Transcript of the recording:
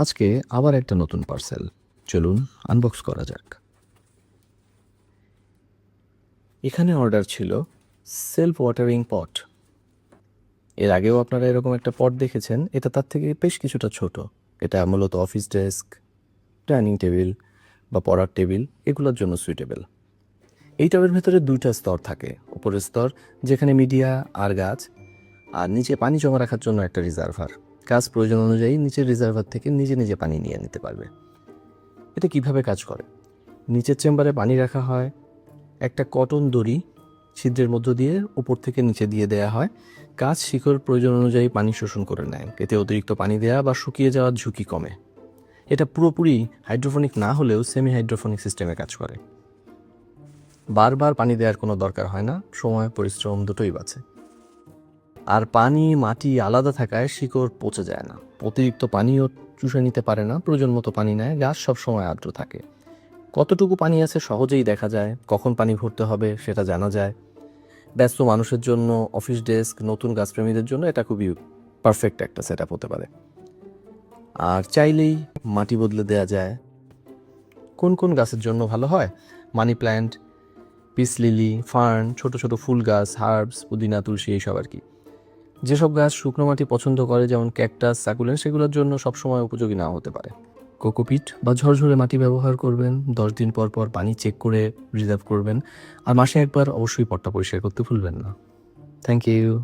আজকে আবার একটা নতুন পার্সেল। চলুন আনবক্স করা যাক। এখানে অর্ডার ছিল সেলফ ওয়াটারিং পট। এর আগেও আপনারা এরকম একটা পট দেখেছেন, এটা তার থেকে বেশ কিছুটা ছোট। এটা মূলত অফিস ডেস্ক, ডাইনিং টেবিল বা পড়ার টেবিল এগুলোর জন্য সুইটেবল। এই টবের ভেতরে দুইটা স্তর থাকে, উপরের স্তর যেখানে মিডিয়া আর গাছ, আর নিচে পানি জমা রাখার জন্য একটা রিজার্ভার। গাছ প্রয়োজন অনুযায়ী নিচের রিজার্ভার থেকে নিজে নিজে পানি নিয়ে নিতে পারবে। এটা কিভাবে কাজ করে? নিচের চেম্বারে পানি রাখা হয়, একটা কটন দড়ি ছিদ্রের মধ্য দিয়ে উপর থেকে নিচে দিয়ে দেয়া হয়। গাছ শিকড় প্রয়োজন অনুযায়ী পানি শোষণ করে নেয়, এতে অতিরিক্ত পানি দেওয়া বা শুকিয়ে যাওয়ার ঝুঁকি কমে। এটা পুরোপুরি হাইড্রোফোনিক না হলেও সেমি হাইড্রোফোনিক সিস্টেমে কাজ করে। বারবার পানি দেওয়ার কোনো দরকার হয় না, সময় পরিশ্রম দুটোই বাঁচে। আর পানি মাটি আলাদা থাকায় শিকড় পচে যায় না, অতিরিক্ত পানিও চুষে নিতে পারে না, প্রয়োজন মতো পানি নেয়, গাছ সবসময় আর্দ্র থাকে। কতটুকু পানি আছে সহজেই দেখা যায়, কখন পানি ভরতে হবে সেটা জানা যায়। ব্যস্ত মানুষের জন্য, অফিস ডেস্ক, নতুন গাছপ্রেমীদের জন্য এটা খুবই পারফেক্ট একটা সেট আপ হতে পারে। আর চাইলেই মাটি বদলে দেয়া যায়। কোন কোন গাছের জন্য ভালো হয়? Money plant, peace lily, fern, ছোট ছোট ফুল গাছ, হার্বস, পুদিনা, তুলসী, এইসব আর কি। যেসব গাছ শুকনো মাটি পছন্দ করে, যেমন ক্যাকটাস, সাকুলেন্ট, সেগুলোর জন্য সবসময় উপযোগী নাও হতে পারে। কোকোপিট বা ঝরঝরে মাটি ব্যবহার করবেন, 10 দিন পর পর পানি চেক করে রিজার্ভ করবেন, আর মাসে একবার অবশ্যই পটটা পরিষ্কার করতে ভুলবেন না। Thank you.